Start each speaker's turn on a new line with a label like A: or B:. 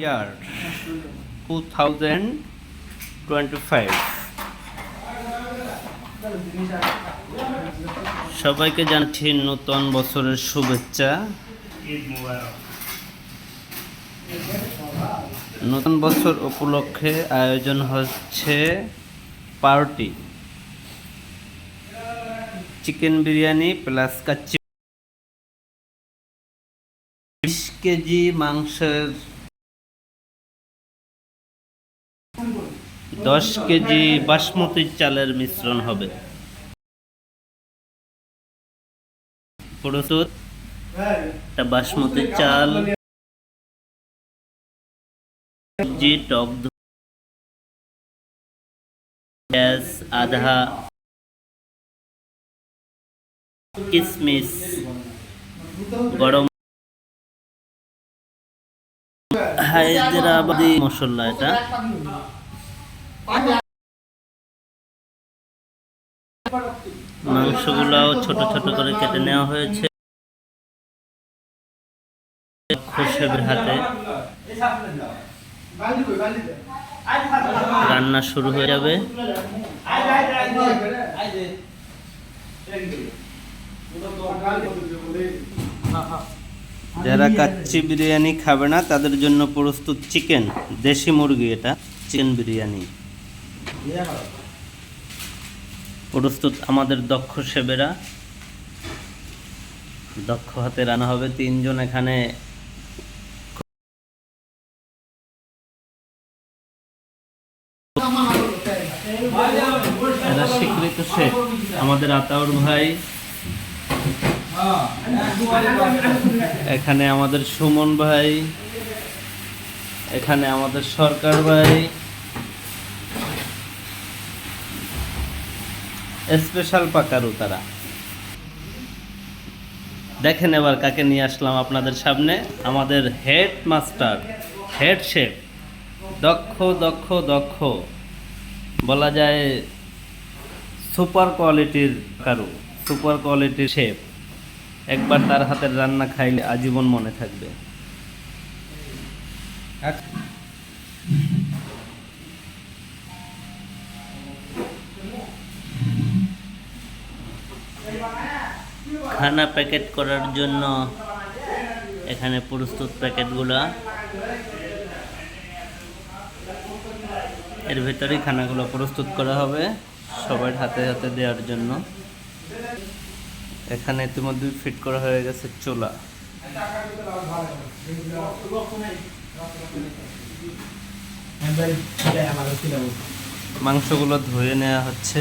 A: year 2025 সবাইকে জানাচ্ছি নতুন বছরের শুভেচ্ছা। নতুন বছর উপলক্ষে আয়োজন হচ্ছে party, chicken biryani plus kacchi, 20 KG মাংসের 10 কেজি বাসমতি চালের মিশ্রণ হবে। প্রস্তুত একটা বাসমতি চাল, সবজি, টক দই, পেঁয়াজ আধা, কিশমিশ, গরম হায়দ্রাবাদি মশলা, এটা মাংসগুলাও ছোট ছোট করে কেটে নেওয়া হয়েছে। খোশেবের হাতে রান্না শুরু হয়ে যাবে। যারা কাচ্চি বিরিয়ানি খাবে না তাদের জন্য প্রস্তুত চিকেন, দেশি মুরগি, এটা চিকেন বিরিয়ানি প্রস্তুত। আমাদের দক্ষ শেফেরা, দক্ষ হাতে রান্না হবে। 3 জন এখানে এরা স্বীকৃত শেফ। আমাদের আতাউর ভাই, এখানে আমাদের সুমন ভাই, এখানে আমাদের সরকার ভাই, স্পেশাল পাকারু তারা। দেখেন এবার কাকে নিয়ে আসলাম আপনাদের সামনে, আমাদের হেড মাস্টার, হেড শেফ, দক্ষ দক্ষ দক্ষ বলা যায়, সুপার কোয়ালিটির কারু, সুপার কোয়ালিটির শেফ। একবার তার হাতের রান্না খাইলে আজীবন মনে থাকবে। খানা প্যাকেট করার জন্য এখানে প্রস্তুত প্যাকেটগুলা, এর ভেতরেই খানাগুলো প্রস্তুত করা হবে সবার হাতে হাতে দেওয়ার জন্য। এখানে ইতিমধ্যে ফিট করা হয়ে গেছে চুলা। মাংসগুলো ধুয়ে নেওয়া হচ্ছে।